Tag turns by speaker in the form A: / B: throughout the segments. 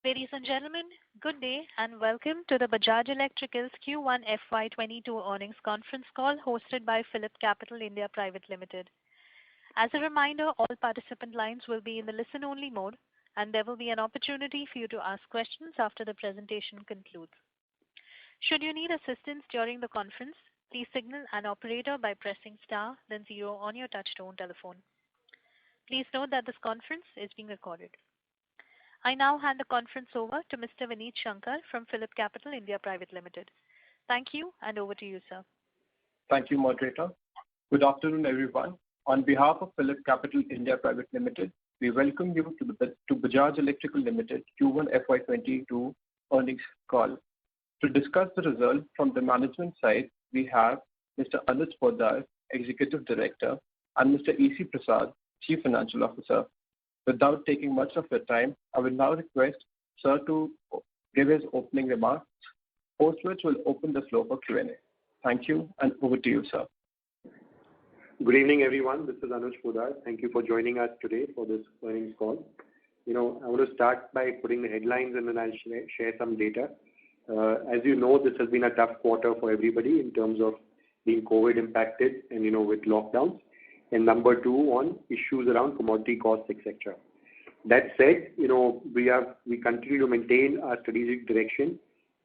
A: Ladies and gentlemen, good day and welcome to the Bajaj Electricals Q1 FY22 earnings conference call hosted by PhillipCapital India Private Limited. As a reminder, all participant lines will be in the listen-only mode, and there will be an opportunity for you to ask questions after the presentation concludes. Should you need assistance during the conference, please signal an operator by pressing star then 0 on your touchtone telephone. Please note that this conference is being recorded. I now hand the conference over to Mr. Vineet Shankar from PhillipCapital India Private Limited. Thank you, and over to you, sir.
B: Thank you, moderator. Good afternoon, everyone. On behalf of PhillipCapital India Private Limited, we welcome you to Bajaj Electricals Limited Q1 FY22 earnings call. To discuss the result from the management side, we have Mr. Anuj Poddar, Executive Director, and Mr. E.C. Prasad, Chief Financial Officer. Without taking much of your time, I will now request Sir to give his opening remarks, post which will open the floor for Q&A. Thank you, and over to you, sir.
C: Good evening, everyone. This is Anuj Poddar. Thank you for joining us today for this earnings call. I want to start by putting the headlines and then I'll share some data. As you know, this has been a tough quarter for everybody in terms of being COVID impacted and, with lockdowns. And number two, on issues around commodity costs, etc. That said, we continue to maintain our strategic direction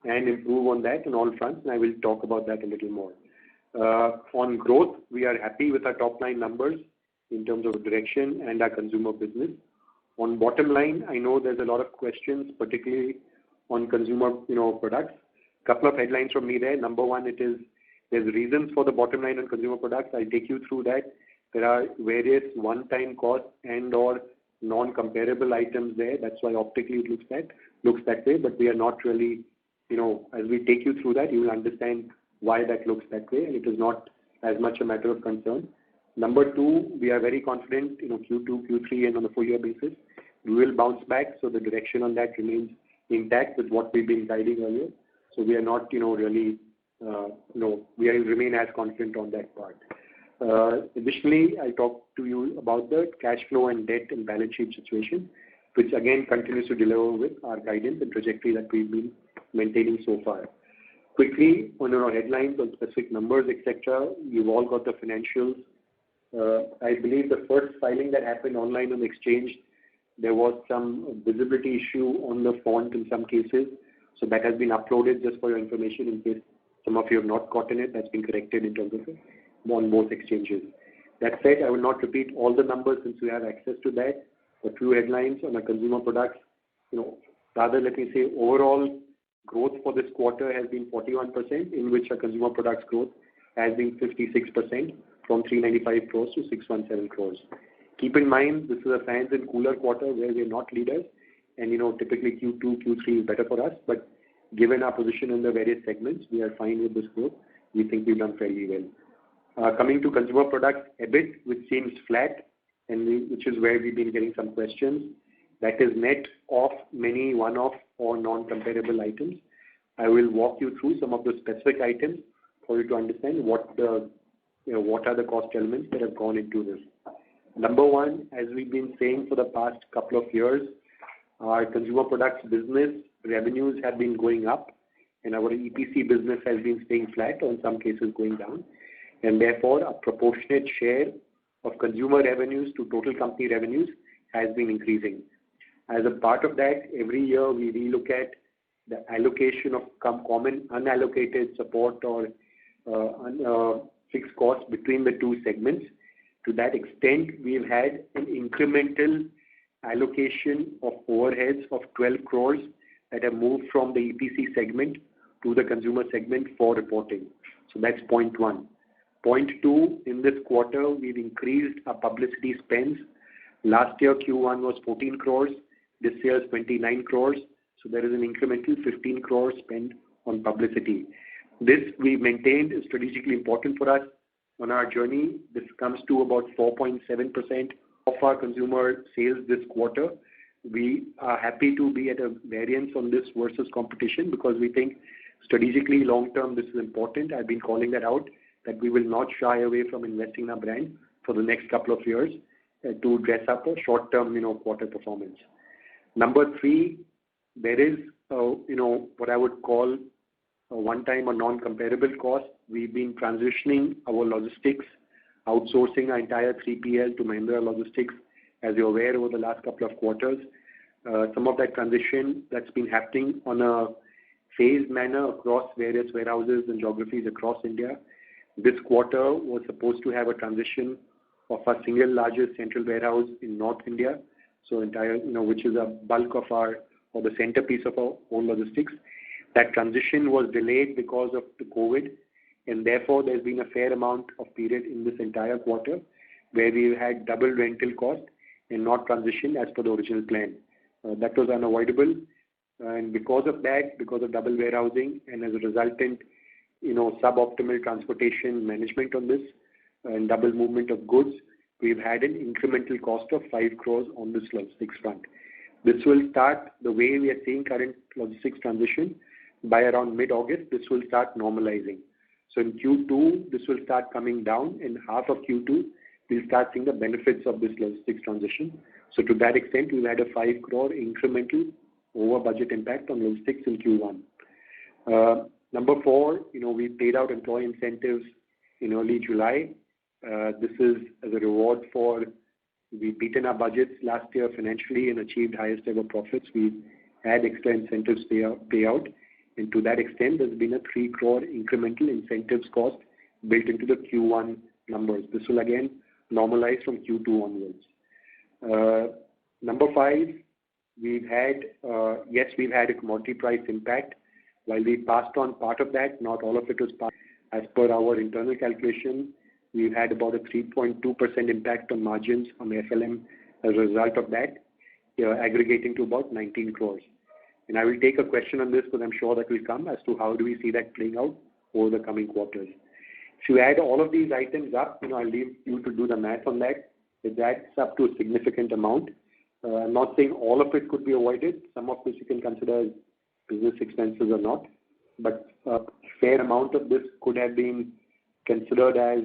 C: and improve on that on all fronts, and I will talk about that a little more. On growth, we are happy with our top line numbers in terms of direction and our consumer business. On bottom line, I know there's a lot of questions, particularly on consumer, products. Couple of headlines from me there. Number one, there's reasons for the bottom line on consumer products. I'll take you through that. There are various one-time costs and or non-comparable items there. That's why optically it looks that way. But we are not really, as we take you through that, you will understand why that looks that way, and it is not as much a matter of concern. Number two, we are very confident, Q2, Q3, and on a full year basis, we will bounce back. So the direction on that remains intact with what we've been guiding earlier. So we are not, we remain as confident on that part. Additionally, I talked to you about the cash flow and debt and balance sheet situation, which again continues to deliver with our guidance and trajectory that we've been maintaining so far. Quickly, on our headlines, on specific numbers, etc., you've all got the financials. I believe the first filing that happened online on the exchange, there was some visibility issue on the font in some cases. So that has been uploaded just for your information in case some of you have not gotten it. That's been corrected in terms of it on both exchanges. That said, I will not repeat all the numbers since we have access to that. A few headlines on our consumer products. Rather let me say overall growth for this quarter has been 41%, in which our consumer products growth has been 56% from 395 crores to 617 crores. Keep in mind, this is a fans and cooler quarter where we're not leaders, and typically Q2, Q3 is better for us. But given our position in the various segments, we are fine with this growth. We think we've done fairly well. Coming to consumer products, EBIT, which seems flat, and which is where we've been getting some questions. That is net of many one-off or non-comparable items. I will walk you through some of the specific items for you to understand what are the cost elements that have gone into this. Number one, as we've been saying for the past couple of years, our consumer products business revenues have been going up, and our EPC business has been staying flat or in some cases going down. And therefore, a proportionate share of consumer revenues to total company revenues has been increasing. As a part of that, every year we relook at the allocation of common unallocated support or fixed costs between the two segments. To that extent, we've had an incremental allocation of overheads of 12 crores that have moved from the EPC segment to the consumer segment for reporting. So that's point one. Point two, in this quarter, we've increased our publicity spends. Last year, Q1 was 14 crores. This year is 29 crores. So there is an incremental 15 crores spent on publicity. This we maintained is strategically important for us on our journey. This comes to about 4.7% of our consumer sales this quarter. We are happy to be at a variance on this versus competition because we think strategically long term this is important. I've been calling that out, that we will not shy away from investing in our brand for the next couple of years to dress up a short-term, quarter performance. Number three, there is, what I would call a one-time or non-comparable cost. We've been transitioning our logistics, outsourcing our entire 3PL to Mahindra Logistics, as you're aware, over the last couple of quarters. Some of that transition that's been happening on a phased manner across various warehouses and geographies across India. This quarter was supposed to have a transition of our single largest central warehouse in North India, so entire, which is a bulk of our, or the centerpiece of our own logistics. That transition was delayed because of the COVID, and therefore there's been a fair amount of period in this entire quarter where we had double rental cost and not transition as per the original plan. That was unavoidable, and because of that, because of double warehousing and as a resultant, suboptimal transportation management on this and double movement of goods, we've had an incremental cost of 5 crores on this logistics front. This will start, the way we are seeing current logistics transition, by around mid-August, this will start normalizing. So in Q2, this will start coming down. In half of Q2, we'll start seeing the benefits of this logistics transition. So to that extent, we've had a 5 crore incremental over budget impact on logistics in Q1. Number 4, we paid out employee incentives in early July. This is as a reward for we've beaten our budgets last year financially and achieved highest ever profits. We had extra incentives payout, and to that extent, there's been a 3 crore incremental incentives cost built into the Q1 numbers. This will again normalize from Q2 onwards. Number 5, we've had a commodity price impact. While we passed on part of that, not all of it was passed. As per our internal calculation, we've had about a 3.2% impact on margins on FLM as a result of that, aggregating to about 19 crores. And I will take a question on this because I'm sure that will come as to how do we see that playing out over the coming quarters. If you add all of these items up, I'll leave you to do the math on that. It adds up to a significant amount. I'm not saying all of it could be avoided. Some of this you can consider as business expenses or not. But a fair amount of this could have been considered as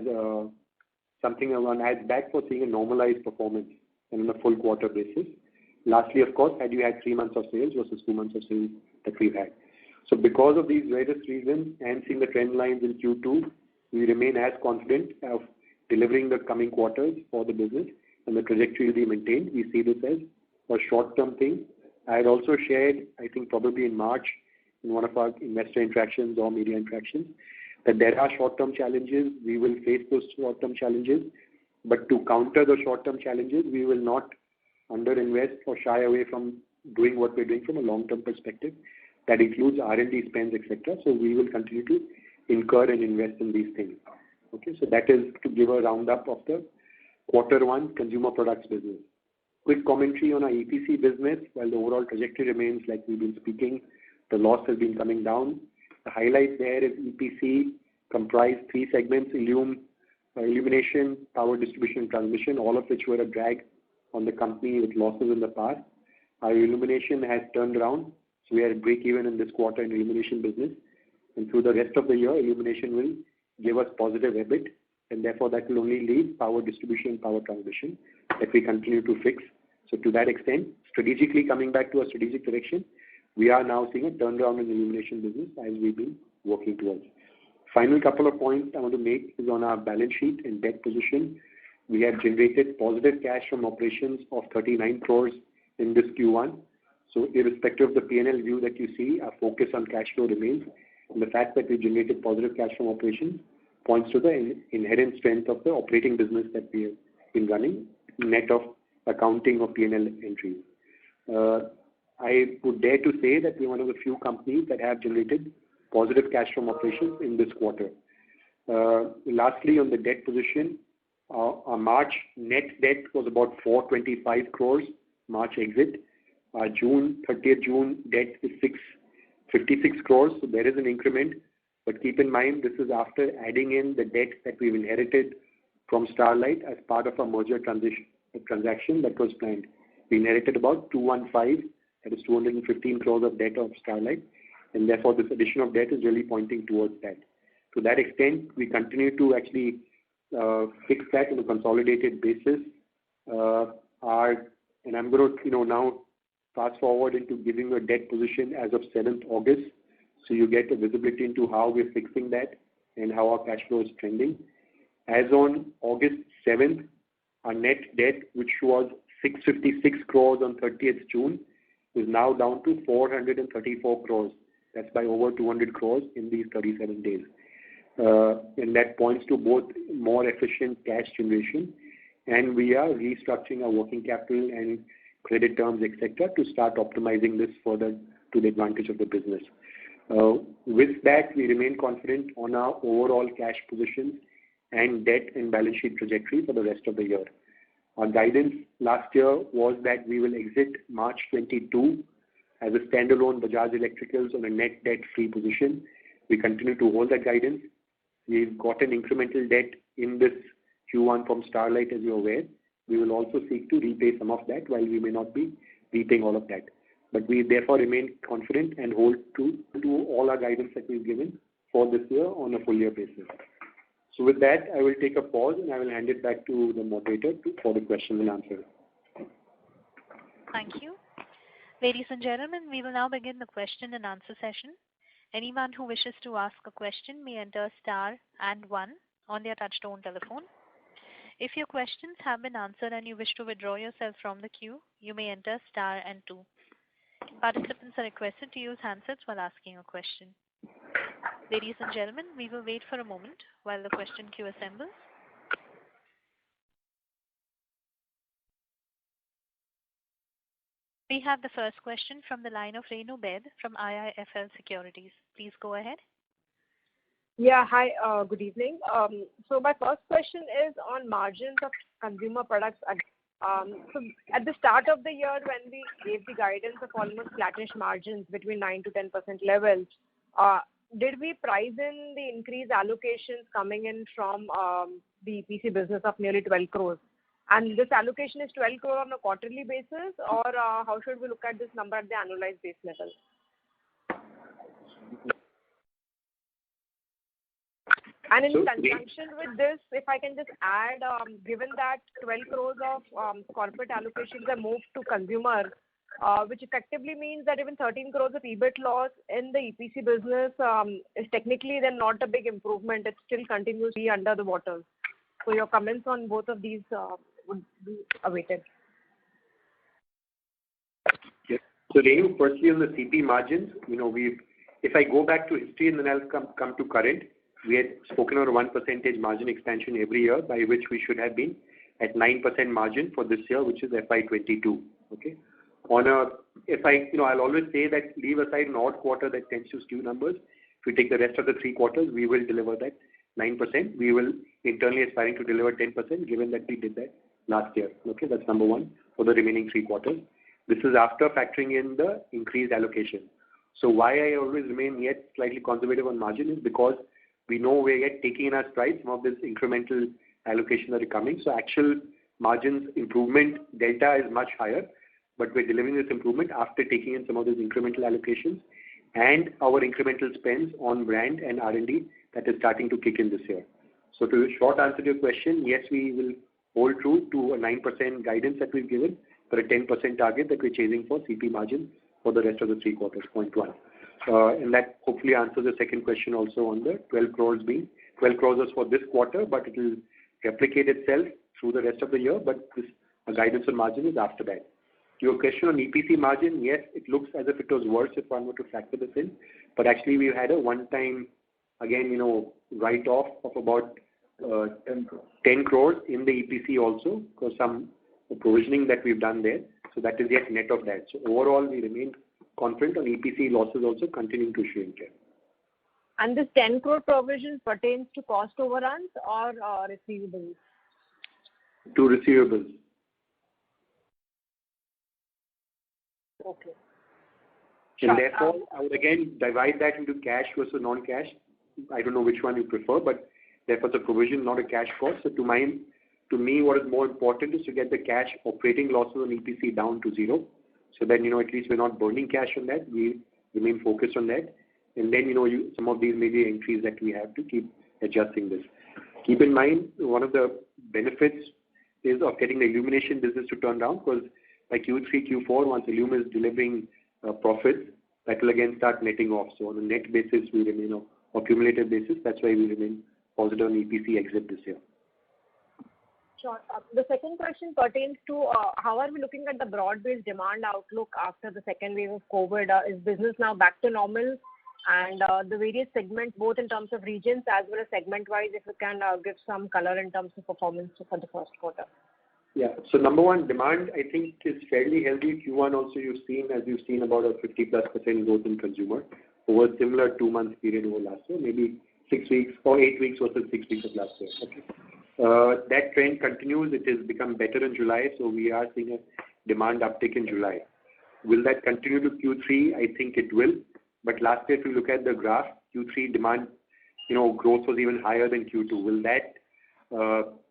C: something one adds back for seeing a normalized performance and on a full quarter basis. Lastly, of course, had you had 3 months of sales versus 2 months of sales that we've had. So because of these various reasons and seeing the trend lines in Q2, we remain as confident of delivering the coming quarters for the business, and the trajectory will be maintained. We see this as a short-term thing. I had also shared, I think probably in March, in one of our investor interactions or media interactions, that there are short-term challenges. We will face those short-term challenges, but to counter the short-term challenges, we will not underinvest or shy away from doing what we're doing from a long-term perspective. That includes R&D spends, etc. So we will continue to incur and invest in these things. Okay, so that is to give a roundup of the Q1 consumer products business. Quick commentary on our EPC business. While the overall trajectory remains like we've been speaking, the loss has been coming down. The highlight there is EPC comprised 3 segments: illumination, power distribution and transmission, all of which were a drag on the company with losses in the past. Our illumination has turned around, so we are at break even in this quarter in illumination business. And through the rest of the year, illumination will give us positive EBIT, and therefore that will only leave power distribution, power transmission that we continue to fix. So to that extent, strategically coming back to a strategic direction, we are now seeing a turnaround in the illumination business as we've been working towards. Final couple of points I want to make is on our balance sheet and debt position. We have generated positive cash from operations of 39 crores in this Q1. So irrespective of the P&L view that you see, our focus on cash flow remains. And the fact that we generated positive cash from operations points to the inherent strength of the operating business that we have been running, net of accounting of P&L entries. I would dare to say that we're one of the few companies that have generated positive cash from operations in this quarter. Lastly, on the debt position, our March net debt was about 425 crores, March exit. Our 30th June debt is 656 crores, so there is an increment. But keep in mind, this is after adding in the debt that we've inherited from Starlight as part of our merger transaction that was planned. We inherited about 215, that is 215 crores of debt of Starlight, and therefore this addition of debt is really pointing towards that. To that extent, we continue to actually fix that on a consolidated basis. And I'm going to now fast forward into giving a debt position as of 7th August, so you get a visibility into how we're fixing that and how our cash flow is trending. As on August 7th, our net debt, which was 656 crores on 30th June, is now down to 434 crores. That's by over 200 crores in these 37 days. And that points to both more efficient cash generation, and we are restructuring our working capital and credit terms, etc., to start optimizing this further to the advantage of the business. With that, we remain confident on our overall cash positions and debt and balance sheet trajectory for the rest of the year. Our guidance last year was that we will exit March 22 as a standalone Bajaj Electricals on a net debt-free position. We continue to hold that guidance. We've got an incremental debt in this Q1 from Starlight, as you're aware. We will also seek to repay some of that, while we may not be repaying all of that. But we therefore remain confident and hold to all our guidance that we've given for this year on a full year basis. So with that, I will take a pause and I will hand it back to the moderator for the question and answer.
A: Thank you. Ladies and gentlemen, we will now begin the question and answer session. Anyone who wishes to ask a question may enter star and 1 on their touchtone telephone. If your questions have been answered and you wish to withdraw yourself from the queue, you may enter star and 2. Participants are requested to use handsets while asking a question. Ladies and gentlemen, we will wait for a moment while the question queue assembles. We have the first question from the line of Renu Baid from IIFL Securities. Please go ahead.
D: Yeah, hi, good evening. So my first question is on margins of consumer products. So at the start of the year, when we gave the guidance of almost flattish margins between 9 to 10% levels, did we price in the increased allocations coming in from the EPC business of nearly 12 crores? And this allocation is 12 crore on a quarterly basis, or how should we look at this number at the annualized base level? And in conjunction with this, if I can just add, given that 12 crores of corporate allocations are moved to consumer, which effectively means that even 13 crores of EBIT loss in the EPC business is technically then not a big improvement. It still continues to be under the water. So your comments on both of these would be awaited.
C: Yes. So Renu, firstly on the CP margins, if I go back to history and then I'll come to current, we had spoken about a 1% margin expansion every year, by which we should have been at 9% margin for this year, which is FY22. Okay. I'll always say that leave aside an odd quarter that tends to skew numbers. If we take the rest of the 3 quarters, we will deliver that 9%. We will internally aspiring to deliver 10%, given that we did that last year. Okay, that's number one for the remaining 3 quarters. This is after factoring in the increased allocation. So why I always remain yet slightly conservative on margin is because we know we're yet taking in our stride some of this incremental allocation that are coming. So actual margins improvement delta is much higher, but we're delivering this improvement after taking in some of those incremental allocations and our incremental spends on brand and R&D that is starting to kick in this year. So to short answer to your question, yes, we will hold true to a 9% guidance that we've given, but a 10% target that we're chasing for CP margin for the rest of the 3 quarters, point 1. And that hopefully answers the second question also on the 12 crores being 12 crores for this quarter, but it will replicate itself through the rest of the year. But this guidance on margin is after that. Your question on EPC margin, yes, it looks as if it was worse if one were to factor this in, but actually we had a one-time, again, write-off of about 10 crores in the EPC also, because some provisioning that we've done there. So that is yet net of that. So overall, we remain confident on EPC losses also continuing to shrink here.
D: And this 10 crore provision pertains to cost overruns or receivables?
C: To receivables.
D: Okay.
C: And therefore, I would again divide that into cash versus non-cash. I don't know which one you prefer, but therefore the provision, not a cash cost. So to me, what is more important is to get the cash operating losses on EPC down to 0. So then, at least we're not burning cash on that. We remain focused on that. And then, some of these may be entries that we have to keep adjusting this. Keep in mind, one of the benefits is of getting the illumination business to turn down, because by Q3, Q4, once Illum is delivering profits, that will again start netting off. So on a net basis, we remain, or cumulative basis, that's why we remain positive on EPC exit this year.
D: Sure. The second question pertains to how are we looking at the broad-based demand outlook after the second wave of COVID? Is business now back to normal? And the various segments, both in terms of regions as well as segment-wise, if you can give some color in terms of performance for the first quarter.
C: Yeah. So number one, demand, I think, is fairly healthy. Q1 also you've seen about a 50+% growth in consumer over a similar 2-month period over last year, maybe 6 weeks or 8 weeks versus 6 weeks of last year. Okay. That trend continues. It has become better in July, so we are seeing a demand uptick in July. Will that continue to Q3? I think it will. But last year, if you look at the graph, Q3 demand, growth was even higher than Q2.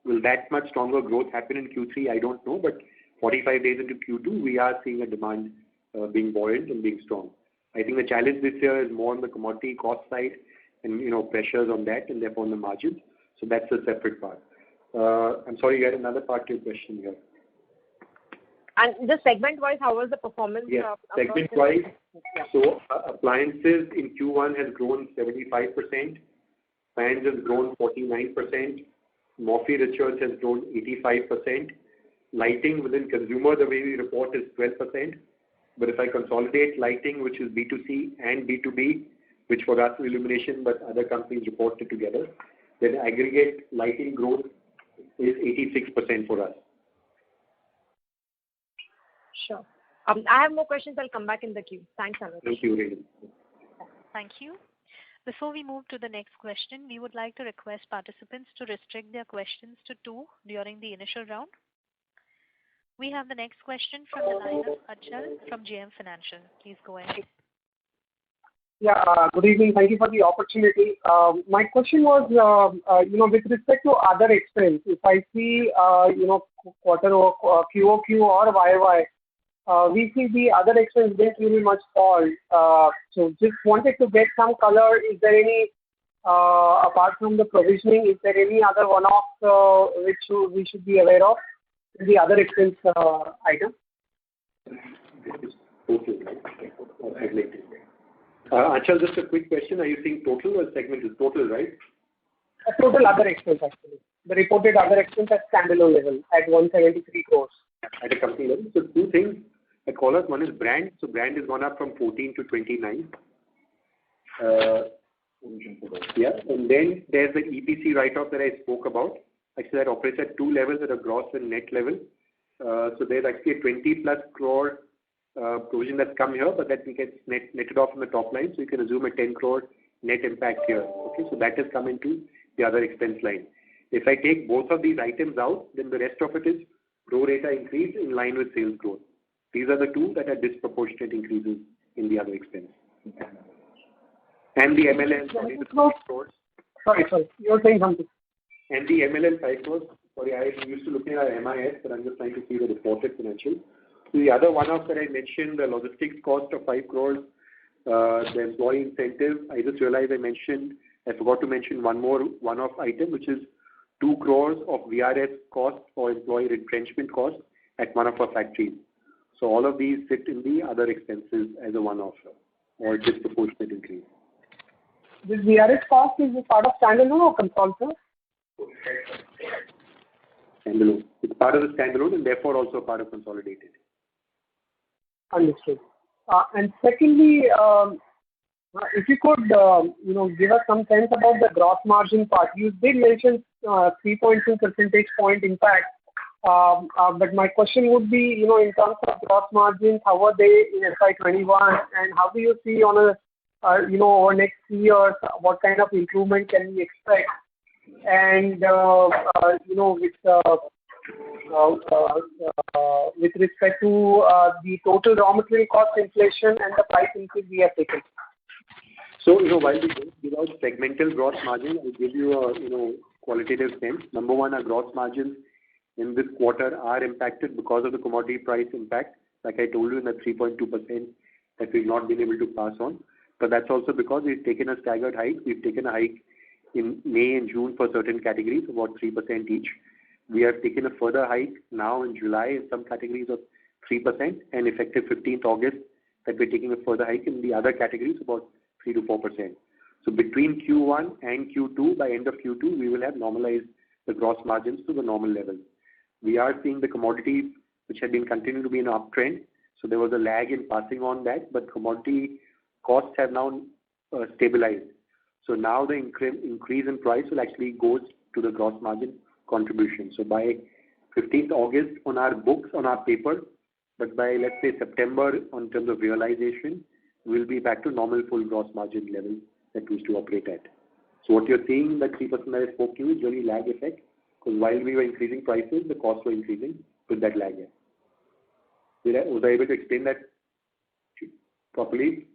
C: Will that much stronger growth happen in Q3? I don't know. But 45 days into Q2, we are seeing a demand being buoyant and being strong. I think the challenge this year is more on the commodity cost side and pressures on that and therefore on the margins. So that's a separate part. I'm sorry, you had another part to your question here.
D: And the segment-wise, how was the performance?
C: Yes, segment-wise. So appliances in Q1 has grown 75%. Fans has grown 49%. Morphe Rituals has grown 85%. Lighting within consumer, the way we report, is 12%. But if I consolidate lighting, which is B2C and B2B, which for us is illumination, but other companies report it together, then aggregate lighting growth is 86% for us.
D: Sure. I have more questions. I'll come back in the queue. Thanks, Anuj.
C: Thank you, Renu.
A: Thank you. Before we move to the next question, we would like to request participants to restrict their questions to 2 during the initial round. We have the next question from the line of Achal from JM Financial. Please go ahead.
E: Yeah, good evening. Thank you for the opportunity. My question was, with respect to other expense, if I see, quarter or QOQ or YY, we see the other expense didn't really much fall. So just wanted to get some color. Is there any, apart from the provisioning, is there any other one-off which we should be aware of in the other expense item?
C: Achal, just a quick question. Are you saying total or segment? Is total, right?
E: Total other expense, actually. The reported other expense at standalone level at 173 crores.
C: At a company level. So 2 things I call out. One is brand. So brand has gone up from 14 to 29. Yeah. And then there's the EPC write-off that I spoke about. Actually, that operates at 2 levels, at a gross and net level. So there's actually a 20+ crore provision that's come here, but that gets netted off on the top line. So you can assume a 10 crore net impact here. Okay, so that has come into the other expense line. If I take both of these items out, then the rest of it is pro rata increase in line with sales growth. These are the 2 that are disproportionate increases in the other expense. And the MLM, sorry, the 5 crores.
E: Sorry, you were saying something.
C: And the MLM 5 crores. Sorry, I used to look at our MIS, but I'm just trying to see the reported financials. The other one-off that I mentioned, the logistics cost of 5 crores, the employee incentive, I just realized I forgot to mention one more one-off item, which is 2 crores of VRS cost or employee retrenchment cost at one of our factories. So all of these sit in the other expenses as a one-off or disproportionate increase.
E: This VRS cost is part of standalone or consolidated?
C: Standalone. It's part of the standalone and therefore also part of consolidated.
E: Understood. And secondly, if you could, give us some sense about the gross margin part. You did mention 3.2 percentage point impact. But my question would be, in terms of gross margins, how are they in FY21, and how do you see on over next 3 years, what kind of improvement can we expect? And with respect to the total raw material cost inflation and the price increase we have taken.
C: So, while we don't give out segmental gross margin, I'll give you a qualitative sense. Number one, our gross margins in this quarter are impacted because of the commodity price impact. Like I told you, in the 3.2% that we've not been able to pass on. But that's also because we've taken a staggered hike. We've taken a hike in May and June for certain categories, about 3% each. We have taken a further hike now in July in some categories of 3%, and effective 15th August that we're taking a further hike in the other categories, about 3 to 4%. So between Q1 and Q2, by end of Q2, we will have normalized the gross margins to the normal level. We are seeing the commodities which have been continuing to be in an uptrend. So there was a lag in passing on that, but commodity costs have now stabilized. So now the increase in price will actually go to the gross margin contribution. So by 15th August on our books, on our paper, but by let's say September on terms of realization, we'll be back to normal full gross margin level that we used to operate at. So what you're seeing, that 3% that I spoke to you, is really lag effect, because while we were increasing prices, the costs were increasing with that lag. Was I able to explain that properly?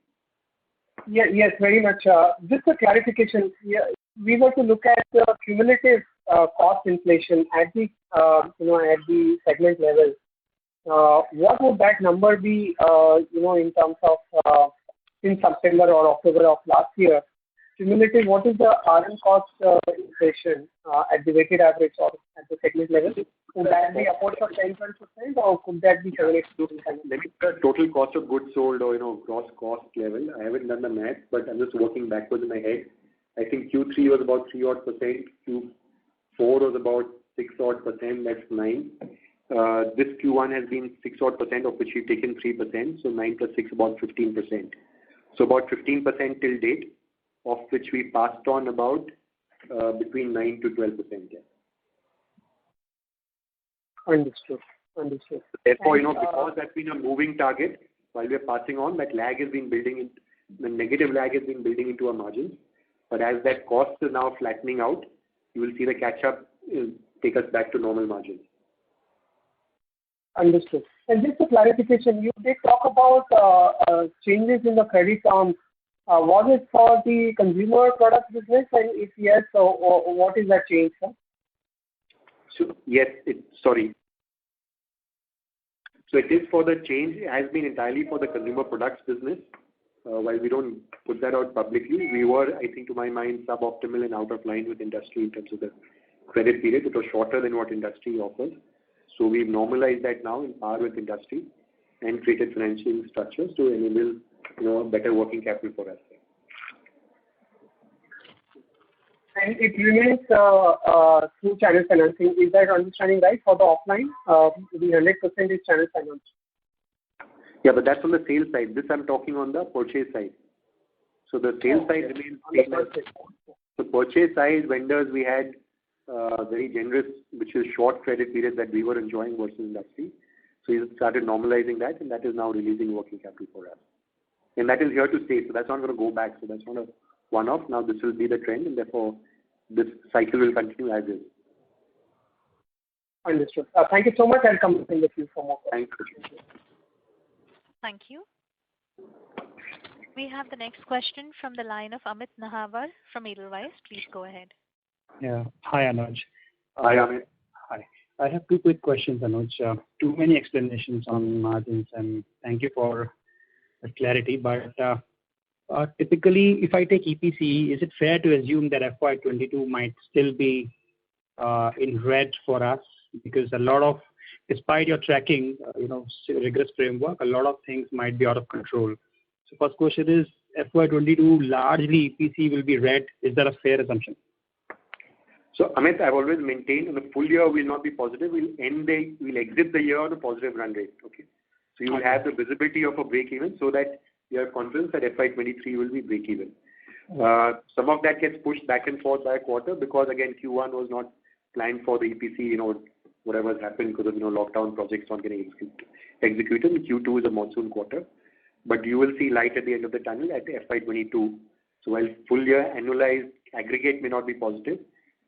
E: Yeah, yes, very much. Just a clarification. Yeah, we were to look at the cumulative cost inflation at the at the segment level. What would that number be? In terms of in September or October of last year, cumulative. What is the RM cost inflation at the weighted average or at the segment level? Would that be upwards of 10-12%, or could that be 7-8%?
C: Maybe the total cost of goods sold or gross cost level. I haven't done the math, but I'm just working backwards in my head. I think Q3 was about 3-odd%. Q4 was about 6-odd%. That's 9. This Q1 has been 6-odd%, of which we've taken 3%. So 9 plus 6, about 15%. So about 15% till date, of which we passed on about between 9 to 12%. Yeah.
E: Understood.
C: Therefore, because that's been a moving target, while we are passing on, that lag has been building in, the negative lag has been building into our margins. But as that cost is now flattening out, you will see the catch-up take us back to normal margins.
E: Understood. And just a clarification, you did talk about changes in the credit terms. Was it for the consumer product business? And if yes, so what is that change, sir?
C: So yes, sorry. So it is for the change. It has been entirely for the consumer products business. While we don't put that out publicly, we were, I think to my mind, suboptimal and out of line with industry in terms of the credit period. It was shorter than what industry offers. So we've normalized that now in par with industry and created financial structures to enable better working capital for us.
E: And it remains through channel financing. Is that understanding right for the offline? The 100% is channel finance.
C: Yeah, but that's on the sales side. This I'm talking on the purchase side. So the sales side remains same. The purchase side, vendors, we had very generous, which is short credit period that we were enjoying versus industry. So we started normalizing that, and that is now releasing working capital for us. And that is here to stay. So that's not going to go back. So that's not a one-off. Now this will be the trend, and therefore this cycle will continue as is.
E: Understood. Thank you so much. I'll come in the queue for more questions.
C: Thank you.
A: Thank you. We have the next question from the line of Amit Nahawar from Edelweiss. Please go ahead.
F: Yeah. Hi, Anuj.
C: Hi, Amit.
F: Hi. I have two quick questions, Anuj. Too many explanations on margins, and thank you for the clarity. But typically, if I take EPC, is it fair to assume that FY22 might still be in red for us? Because a lot of, despite your tracking, rigorous framework, a lot of things might be out of control. So first question is, FY22 largely EPC will be red. Is that a fair assumption?
C: So Amit, I've always maintained on the full year will not be positive. We'll exit the year on a positive run rate. Okay. So you will have the visibility of a break even, so that you have confidence that FY23 will be break even. Some of that gets pushed back and forth by a quarter because again Q1 was not planned for the EPC. Whatever has happened because of lockdown projects not getting executed. Q2 is a monsoon quarter, but you will see light at the end of the tunnel at FY22. So while full year annualized aggregate may not be positive,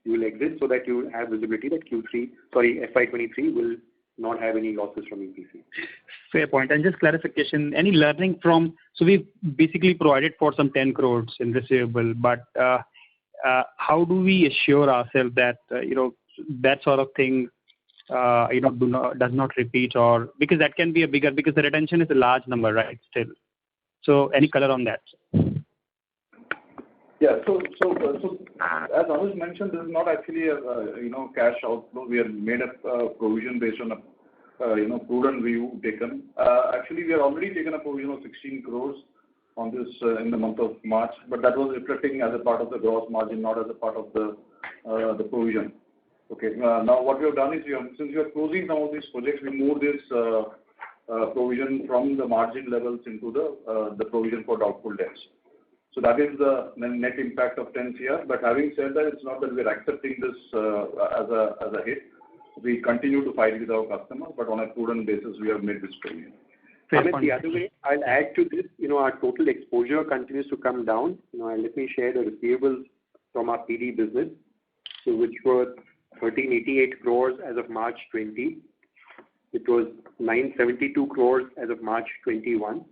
C: you will exit so that you will have visibility that FY23 will not have any losses from EPC.
F: Fair point. And just clarification, any learning from, so we've basically provided for some 10 crores in receivable, but how do we assure ourselves that, that sort of thing, does not repeat, or because that can be a bigger, because the retention is a large number, right, still. So any color on that?
G: Yeah. So as Anuj mentioned, this is not actually a cash outflow. We have made a provision based on prudent view taken. Actually, we have already taken a provision of 16 crores on this in the month of March, but that was reflecting as a part of the gross margin, not as a part of the provision. Okay. Now what we have done is, since we are closing some of these projects, we move this provision from the margin levels into the provision for doubtful debts. So that is the net impact of 10 CR. But having said that, it's not that we are accepting this as a hit. We continue to fight with our customers, but on a prudent basis, we have made this provision.
C: The other way, I'll add to this, our total exposure continues to come down. Let me share the receivables from our PD business, so which were 1388 crores as of March 20. It was 972 crores as of March 21.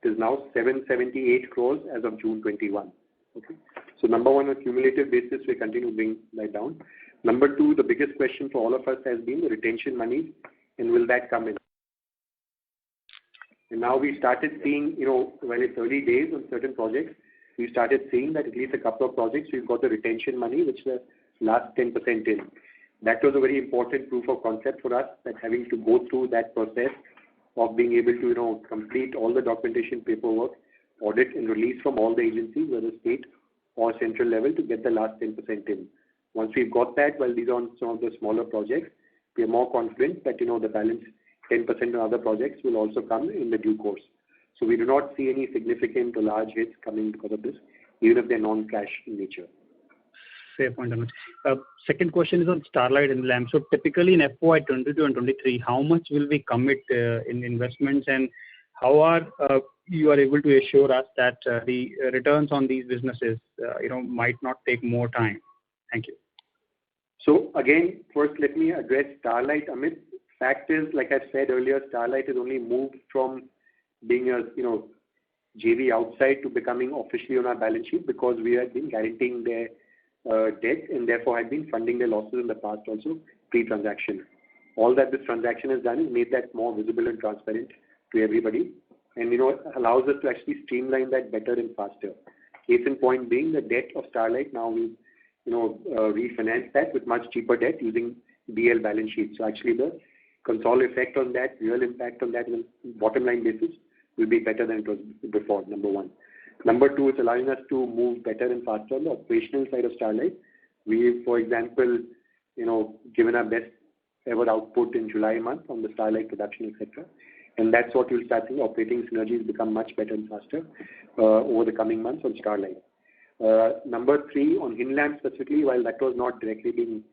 C: It is now 778 crores as of June 21. Okay. So number one, on a cumulative basis, we continue to bring that down. Number two, the biggest question for all of us has been the retention money, and will that come in? And now we started seeing, when it's early days on certain projects, we started seeing that at least a couple of projects, we've got the retention money, which the last 10% in. That was a very important proof of concept for us, that having to go through that process of being able to, complete all the documentation paperwork, audit and release from all the agencies, whether state or central level, to get the last 10% in. Once we've got that, well, these are on some of the smaller projects, we are more confident that, the balance 10% on other projects will also come in the due course. So we do not see any significant or large hits coming because of this, even if they're non-cash in nature.
F: Fair point, Anuj. Second question is on Starlight and LAMP. So typically in FY 22 and 23, how much will we commit in investments, and how are you are able to assure us that the returns on these businesses, might not take more time? Thank you.
C: So again, first let me address Starlight, Amit. Fact is, like I said earlier, Starlight has only moved from being a JV outside to becoming officially on our balance sheet, because we have been guaranteeing their debt and therefore had been funding their losses in the past also pre-transaction. All that this transaction has done is made that more visible and transparent to everybody, and allows us to actually streamline that better and faster. Case in point being the debt of Starlight. Now we refinance that with much cheaper debt using BL balance sheet. So actually the consolidated effect on that, real impact on that on bottom line basis will be better than it was before, number one. Number two, it's allowing us to move better and faster on the operational side of Starlight. We, for example, given our best ever output in July month on the Starlight production, etc. And that's what you'll start seeing, operating synergies become much better and faster over the coming months on Starlight. Number three, on Hinlamps specifically, while that was not directly being,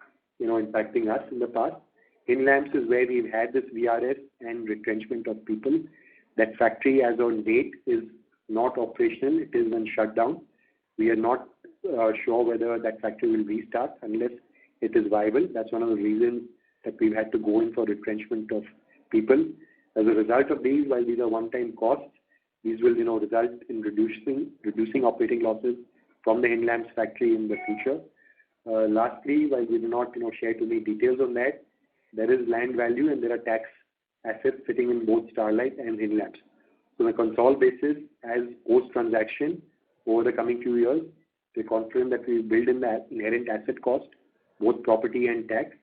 C: impacting us in the past, Hinlamps is where we've had this VRS and retrenchment of people. That factory as on date is not operational. It is on shutdown. We are not sure whether that factory will restart unless it is viable. That's one of the reasons that we've had to go in for retrenchment of people. As a result of these, while these are one-time costs, these will result in reducing operating losses from the Hinlamps factory in the future. Lastly, while we do not share too many details on that, there is land value and there are tax assets sitting in both Starlight and Hinlamps. So on a consolidated basis, as post-transaction over the coming few years, we're confident that we build in that inherent asset cost, both property and tax.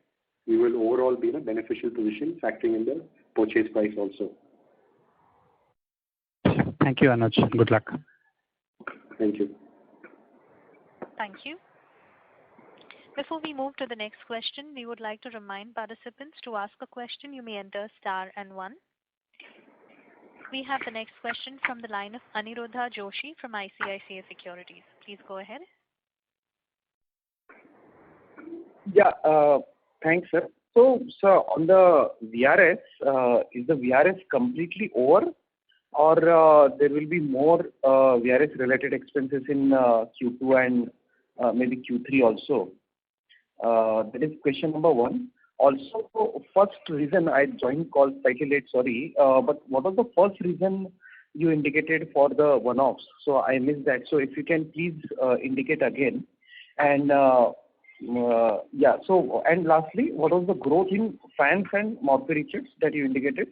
C: We will overall be in a beneficial position, factoring in the purchase price also.
F: Thank you, Anuj. Good luck.
C: Thank you.
A: Thank you. Before we move to the next question, we would like to remind participants to ask a question. You may enter star and 1. We have the next question from the line of Aniruddha Joshi from ICICI Securities. Please go ahead.
H: Yeah, thanks, sir. So, sir, on the VRS, is the VRS completely over, or there will be more VRS-related expenses in Q2 and maybe Q3 also? That is question number one. Also, first reason I joined call slightly late, sorry, but what was the first reason you indicated for the one-offs? So I missed that. So if you can please indicate again. And yeah, so and lastly, what was the growth in fans and Morphy chips that you indicated?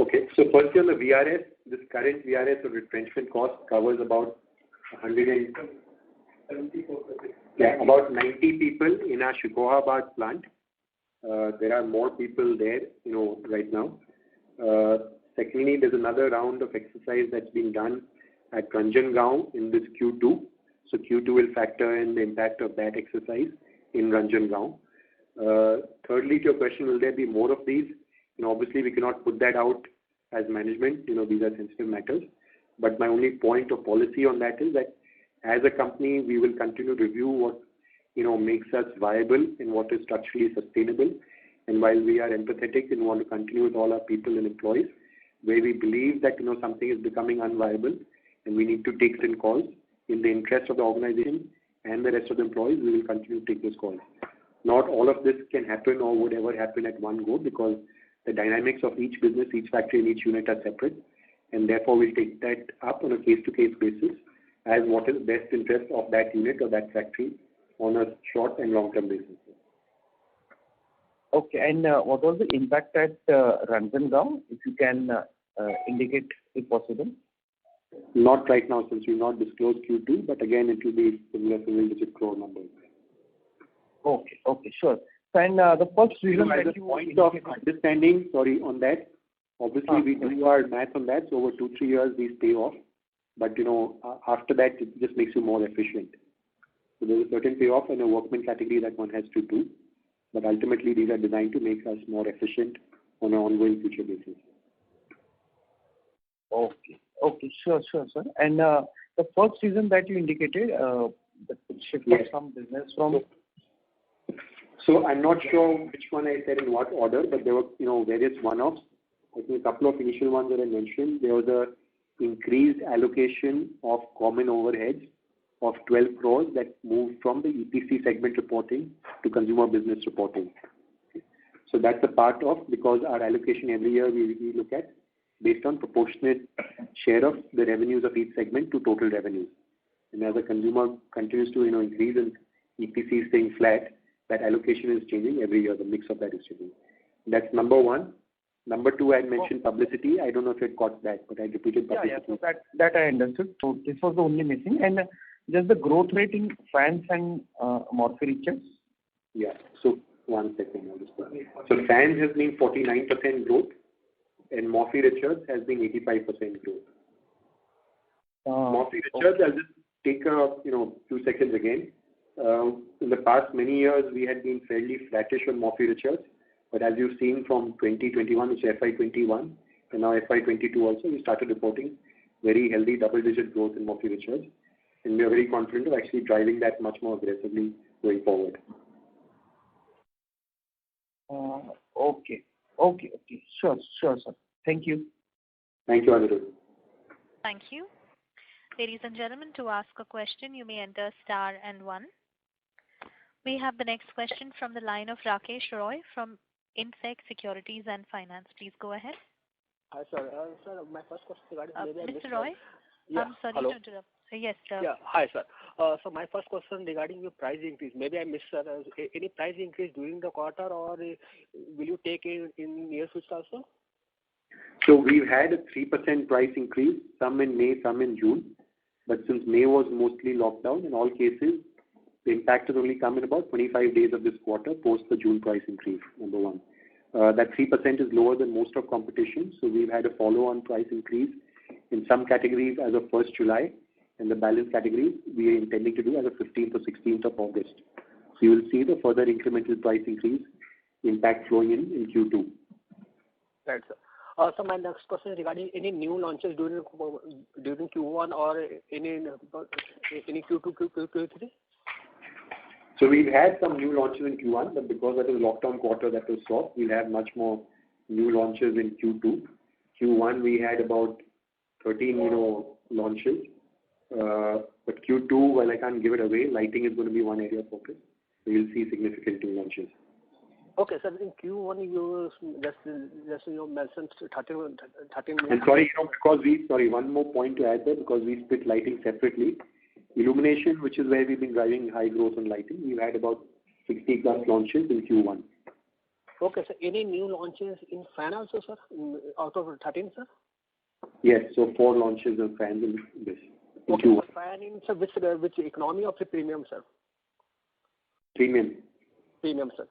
C: Okay, so firstly on the VRS, this current VRS or retrenchment cost covers about 174. Yeah, about 90 people in our Shikohabad plant. There are more people there, right now. Secondly, there's another round of exercise that's been done at Ranjangaon in this Q2. So Q2 will factor in the impact of that exercise in Ranjangaon. Thirdly, to your question, will there be more of these? Obviously, we cannot put that out as management. These are sensitive matters. But my only point of policy on that is that as a company, we will continue to review what makes us viable and what is structurally sustainable. And while we are empathetic and want to continue with all our people and employees, where we believe that something is becoming unviable and we need to take certain calls in the interest of the organization and the rest of the employees, we will continue to take those calls. Not all of this can happen or would ever happen at one go, because the dynamics of each business, each factory, and each unit are separate, and therefore we'll take that up on a case-to-case basis as what is best interest of that unit or that factory on a short and long-term basis.
H: Okay, and what was the impact at Ranjangaon, if you can indicate if possible?
C: Not right now, since we've not disclosed Q2, but again, it will be similar single-digit crore numbers.
H: Okay, sure. And the first reason
C: that you point of understanding, on that, obviously we do our math on that, so over 2-3 years these pay off, but after that it just makes you more efficient. So there's a certain payoff in a workman category that one has to do, but ultimately these are designed to make us more efficient on an ongoing future basis.
H: Okay, sure, sir. And the first reason that you indicated, the shift of some business from...
C: So I'm not sure which one I said in what order, but there were various one-offs. I think a couple of initial ones that I mentioned. There was a increased allocation of common overheads of 12 crores that moved from the EPC segment reporting to consumer business reporting. So that's a part of, because our allocation every year we look at based on proportionate share of the revenues of each segment to total revenues. And as the consumer continues to increase and EPC is staying flat, that allocation is changing every year. The mix of that is changing. That's number one. Number two, I mentioned publicity. I don't know if it caught that, but I repeated publicity.
H: Yeah. So that I understood. So this was the only missing. And just the growth rate in fans and Morphy Richards?
C: Yeah. So 1 second. So fans has been 49% growth, and Morphy Richards has been 85% growth. Morphy Richards, I'll just take a few seconds again. In the past many years, we had been fairly flattish on Morphy Richards, but as you've seen from 2021, which is FY21, and now FY22 also, we started reporting very healthy double-digit growth in Morphy Richards, and we are very confident of actually driving that much more aggressively going forward.
H: Okay. Sure, sir. Thank you.
C: Thank you, Anirudh.
A: Thank you. Ladies and gentlemen, to ask a question, you may enter star and 1. We have the next question from the line of Rakesh Roy from Insec Securities and Finance. Please go ahead.
I: Hi, sir. Sir, my first question regarding...
A: Mr. Roy?
I: Yeah.
A: I'm sorry to interrupt. Yes, sir.
I: Yeah. Hi, sir. So my first question regarding your price increase. Maybe I missed, sir. Any price increase during the quarter, or will you take it in near future also?
C: So we've had a 3% price increase, some in May, some in June. But since May was mostly locked down, in all cases, the impact has only come in about 25 days of this quarter post the June price increase, number one. That 3% is lower than most of competition. So we've had a follow-on price increase in some categories as of 1st July, and the balance categories we are intending to do as of 15th or 16th of August. So you will see the further incremental price increase impact flowing in Q2.
I: Right, sir. So my next question is regarding any new launches during Q1 or any Q2, Q3?
C: So we've had some new launches in Q1, but because that was lockdown quarter that was soft, we'll have much more new launches in Q2. Q1 we had about 13 launches. But Q2, well, I can't give it away. Lighting is going to be one area of focus. So you'll see significant new launches.
I: Okay, sir. In Q1, you just mentioned 13.
C: And sorry, one more point to add there, because we split lighting separately. Illumination, which is where we've been driving high growth on lighting, we've had about 60 plus launches in Q1.
I: Okay, sir. Any new launches in fan also, sir? Out of 13, sir?
C: Yes, so 4 launches of fans in this.
I: Okay, so fan in, sir, which economy of the premium, sir?
C: Premium.
I: Premium, sir.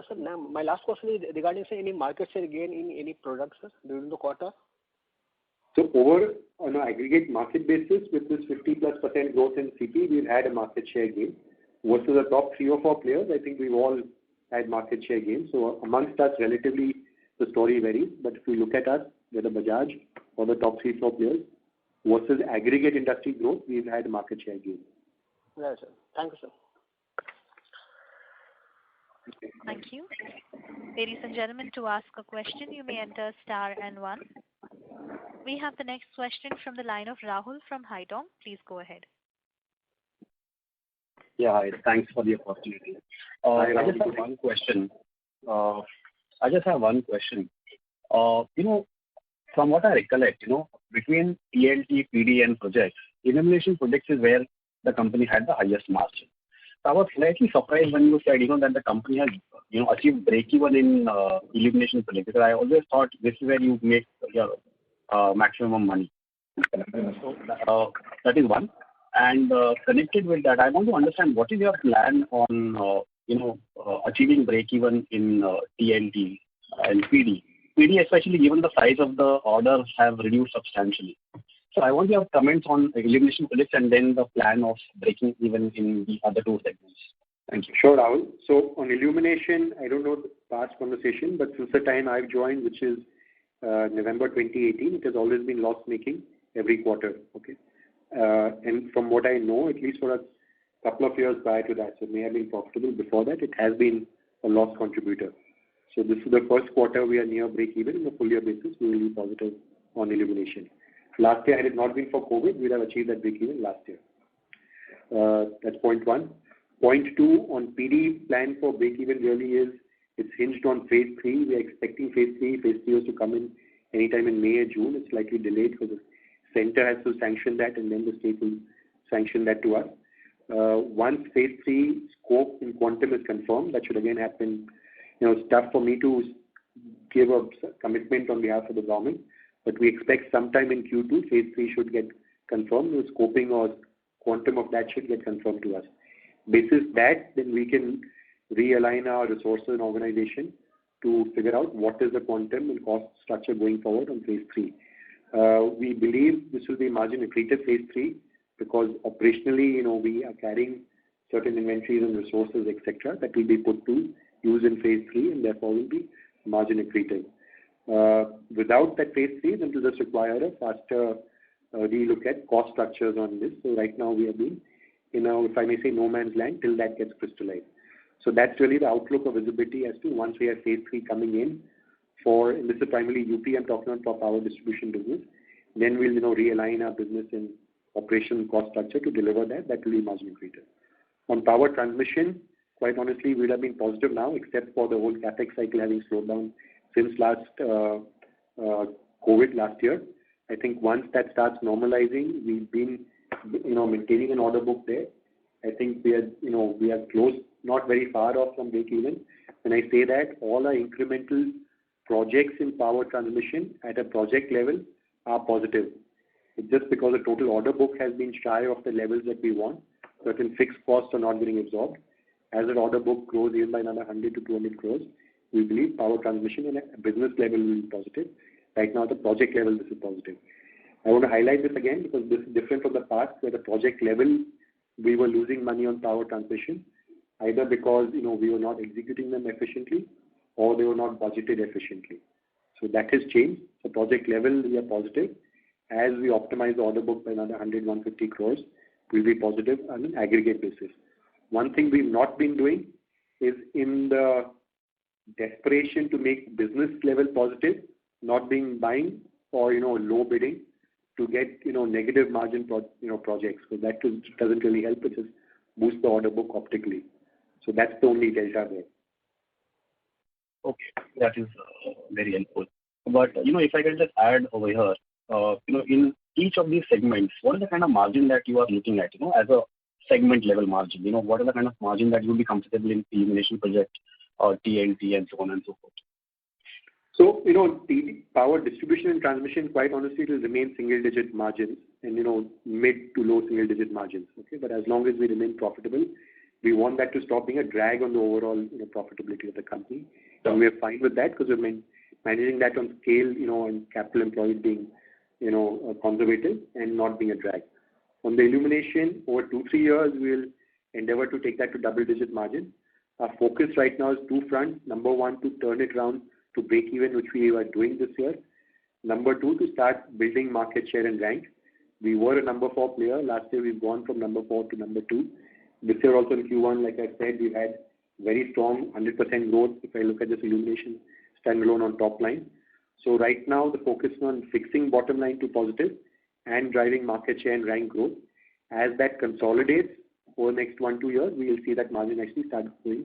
I: Sir, now my last question is regarding, say, any market share gain in any products, sir, during the quarter?
C: So over on an aggregate market basis, with this 50+% growth in CP, we've had a market share gain. Versus the top 3 or 4 players, I think we've all had market share gains. So amongst us, relatively, the story varies. But if you look at us, whether Bajaj or the top 3, 4 players, versus aggregate industry growth, we've had market share gain.
I: Right, sir. Thank you, sir.
A: Thank you. Ladies and gentlemen, to ask a question, you may enter star and 1. We have the next question from the line of Rahul from Haitong. Please go ahead.
F: Yeah, hi. Thanks for the opportunity. I just have one question. From what I recollect, between TLT, PD and projects, illumination projects is where the company had the highest margin. So I was slightly surprised when you said, that the company has, achieved break-even in illumination projects. Because I always thought this is where you make your maximum money. So that is one. And connected with that, I want to understand what is your plan on, achieving break-even in TLT and PD. PD, especially given the size of the orders have reduced substantially. So I want your comments on illumination projects and then the plan of breaking even in the other 2 segments. Thank you.
C: Sure, Rahul. So on illumination, I don't know the past conversation, but since the time I've joined, which is November 2018, it has always been loss-making every quarter. Okay. And from what I know, at least for a couple of years prior to that, so it may have been profitable before that, it has been a loss contributor. So this is the first quarter we are near break-even. On a full year basis, we will be positive on illumination. Last year, had it not been for COVID, we'd have achieved that break-even last year. That's point 1. Point 2, on PD, plan for break-even really is, it's hinged on phase 3. We are expecting phase 3 was to come in anytime in May or June. It's slightly delayed because the center has to sanction that and then the state will sanction that to us. Once phase 3 scope in quantum is confirmed, that should again happen. It's tough for me to give a commitment on behalf of the government, but we expect sometime in Q2, phase 3 should get confirmed. The scoping or quantum of that should get confirmed to us. Basis that, then we can realign our resources and organization to figure out what is the quantum and cost structure going forward on phase 3. We believe this will be margin accretive phase 3 because operationally, we are carrying certain inventories and resources, etc., that will be put to use in phase 3 and therefore will be margin accretive. Without that phase 3, then it will just require a faster relook at cost structures on this. So right now we have been if I may say, no man's land till that gets crystallized. So that's really the outlook of visibility as to once we have phase 3 coming in and this is primarily UP I'm talking about for power distribution business, then we'll realign our business in operation cost structure to deliver that will be margin accretive. On power transmission, quite honestly, we would have been positive now, except for the whole capex cycle having slowed down since last COVID last year. I think once that starts normalizing, we've been maintaining an order book there. I think we are close, not very far off from break even. When I say that, all our incremental projects in power transmission at a project level are positive. It's just because the total order book has been shy of the levels that we want. Certain fixed costs are not getting absorbed. As an order book grows even by another 100 to 200 crores, we believe power transmission on a business level will be positive. Right now, at the project level, this is positive. I want to highlight this again because this is different from the past where the project level, we were losing money on power transmission, either because, we were not executing them efficiently or they were not budgeted efficiently. So that has changed. So project level, we are positive. As we optimize the order book by another 100, 150 crores, we'll be positive on an aggregate basis. One thing we've not been doing is in the desperation to make business level positive, not being buying or, low bidding to get, negative margin projects. So that doesn't really help. It just boosts the order book optically. So that's the only delta there.
F: Okay, that is very helpful. But, if I can just add over here, in each of these segments, what is the kind of margin that you are looking at, as a segment level margin? What is the kind of margin that you will be comfortable in illumination project or TLT and so on and so forth?
C: So, the power distribution and transmission, quite honestly, it will remain single-digit margins and, mid to low single-digit margins. Okay, but as long as we remain profitable, we want that to stop being a drag on the overall profitability of the company. And we are fine with that because we're managing that on scale, and capital employed being, conservative and not being a drag. On the illumination, over 2-3 years, we'll endeavor to take that to double-digit margin. Our focus right now is two fronts. Number one, to turn it around to break even, which we are doing this year. Number two, to start building market share and rank. We were a number 4 player. Last year, we've gone from number 4 to number 2. This year also in Q1, like I said, we've had very strong 100% growth if I look at this illumination standalone on top line. So right now, the focus is on fixing bottom line to positive and driving market share and rank growth. As that consolidates over the next 1-2 years, we will see that margin actually start going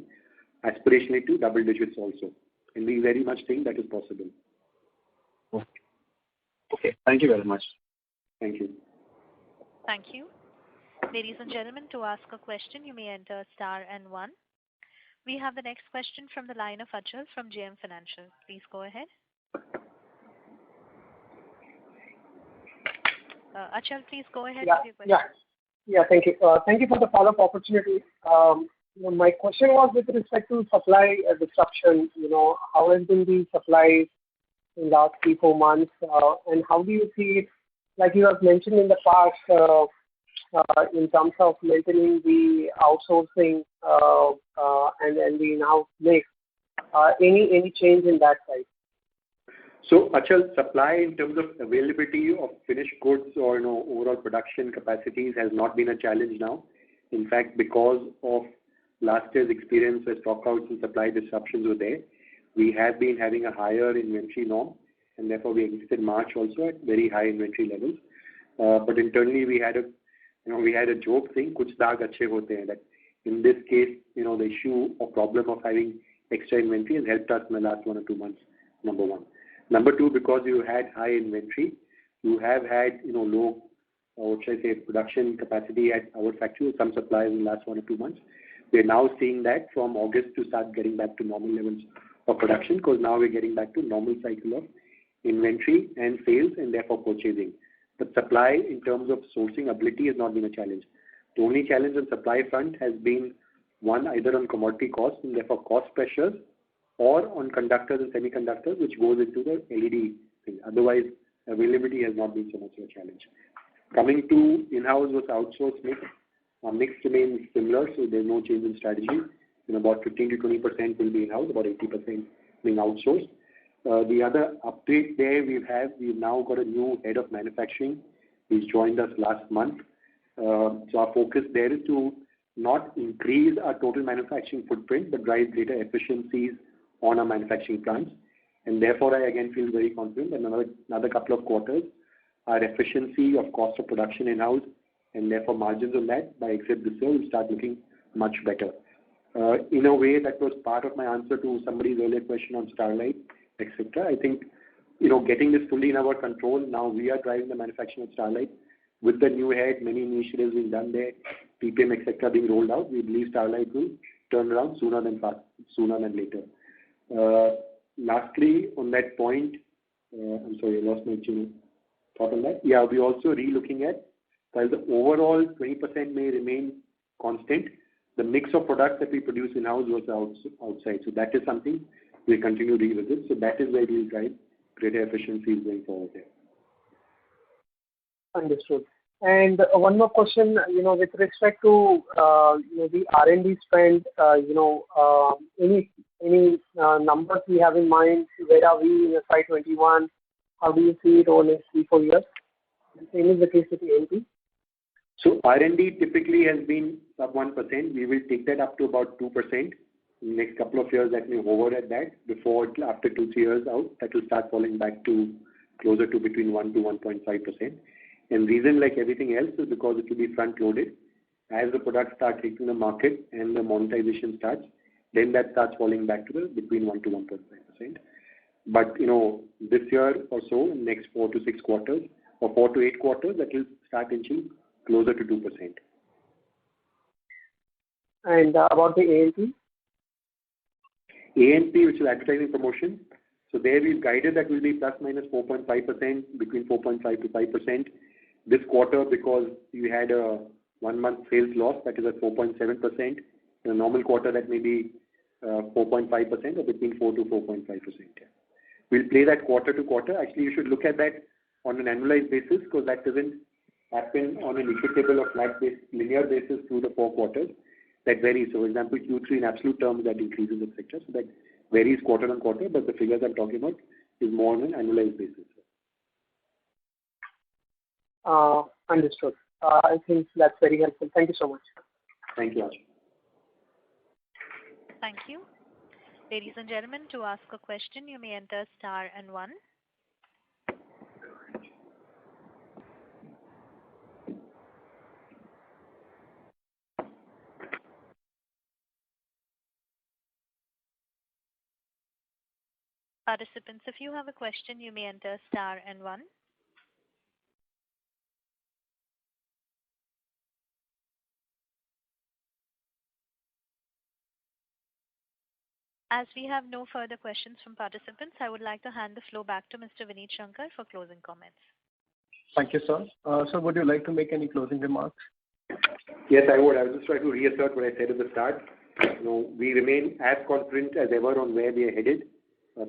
C: aspirationally to double digits also. And we very much think that is possible.
H: Okay. Thank you very much.
C: Thank you.
A: Thank you. Ladies and gentlemen, to ask a question, you may enter star and 1. We have the next question from the line of Achal from JM Financial. Please go ahead. Achal, please go ahead with your question.
E: Yeah, thank you. Thank you for the follow-up opportunity. My question was with respect to supply disruption. How has been the supply in the last 3-4 months, and how do you see it, like you have mentioned in the past, in terms of maintaining the outsourcing and the in-house mix? Any change in that side?
C: So, Achal, supply in terms of availability of finished goods or overall production capacities has not been a challenge now. In fact, because of last year's experience where stockouts and supply disruptions were there, we have been having a higher inventory norm, and therefore we exited March also at very high inventory levels. But internally we had a joke saying, "Kuch daag achhe hote hain," that in this case, the issue or problem of having extra inventory has helped us in the last 1 or 2 months. Number one. Number two, because you had high inventory, you have had low, or should I say, production capacity at our factory with some suppliers in the last 1 or 2 months. We are now seeing that from August to start getting back to normal levels of production, because now we're getting back to normal cycle of inventory and sales and therefore purchasing. But supply in terms of sourcing ability has not been a challenge. The only challenge on supply front has been one, either on commodity costs and therefore cost pressures, or on conductors and semiconductors, which goes into the LED thing. Otherwise, availability has not been so much of a challenge. Coming to in-house versus outsourced mix, our mix remains similar, so there's no change in strategy. About 15 to 20% will be in-house, about 80% being outsourced. The other update there we've now got a new head of manufacturing. He's joined us last month. So our focus there is to not increase our total manufacturing footprint, but drive greater efficiencies on our manufacturing plants. And therefore, I again feel very confident that another couple of quarters, our efficiency of cost of production in-house and therefore margins on that by exit this year will start looking much better. In a way, that was part of my answer to somebody's earlier question on Starlight, etc. I think, getting this fully in our control, now we are driving the manufacturing of Starlight. With the new head, many initiatives being done there, PPM, etc. being rolled out, we believe Starlight will turn around sooner than later. Lastly, on that point, I'm sorry, I lost my thought on that. Yeah, we're also re-looking at, while the overall 20% may remain constant, the mix of products that we produce in-house versus outside. So that is something we continue to revisit. So that is where we'll drive greater efficiencies going forward there.
E: Understood. And one more question, with respect to the R&D spend, any numbers we have in mind? Where are we in FY21? How do you see it over the next 3-4 years? Same is the case with the A&P.
C: So R&D typically has been sub 1%. We will take that up to about 2%. In the next couple of years, that may hover at that. After 2-3 years out, that will start falling back to closer to between 1 to 1.5%. And reason, like everything else, is because it will be front-loaded. As the products start hitting the market and the monetization starts, then that starts falling back to between 1 to 1.5%. But, this year or so, next 4 to 6 quarters, or 4 to 8 quarters, that will start inching closer to 2%.
E: And about the A&P?
C: A&P, which is advertising promotion. So there we've guided that will be plus minus 4.5%, between 4.5 to 5%. This quarter, because we had a 1 month sales loss, that is at 4.7%, In a normal quarter, that may be 4.5% or between 4 to 4.5%. Yeah. We'll play that quarter to quarter. Actually, you should look at that on an annualized basis because that doesn't happen on an equitable or linear basis through the 4 quarters. That varies. So, for example, Q3 in absolute terms that increases, etc. So that varies quarter on quarter, but the figures I'm talking about is more on an annualized basis.
E: Understood. I think that's very helpful. Thank you so much.
C: Thank you, Arjun.
A: Thank you. Ladies and gentlemen, to ask a question, you may enter star and 1. Participants, if you have a question, you may enter star and 1. As we have no further questions from participants, I would like to hand the floor back to Mr. Vineet Shankar for closing comments.
B: Thank you, sir. Sir, would you like to make any closing remarks?
C: Yes, I would. I was just trying to reassert what I said at the start. We remain as confident as ever on where we are headed.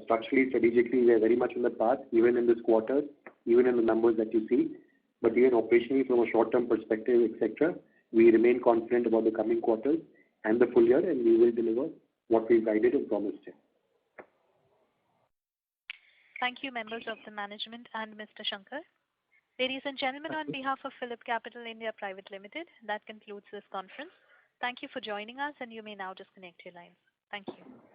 C: Structurally, strategically, we are very much on the path, even in this quarter, even in the numbers that you see. But even operationally, from a short-term perspective, etc., we remain confident about the coming quarters and the full year, and we will deliver what we've guided and promised him.
A: Thank you, members of the management and Mr. Shankar. Ladies and gentlemen, on behalf of PhillipCapital India Private Limited, that concludes this conference. Thank you for joining us, and you may now disconnect your lines. Thank you.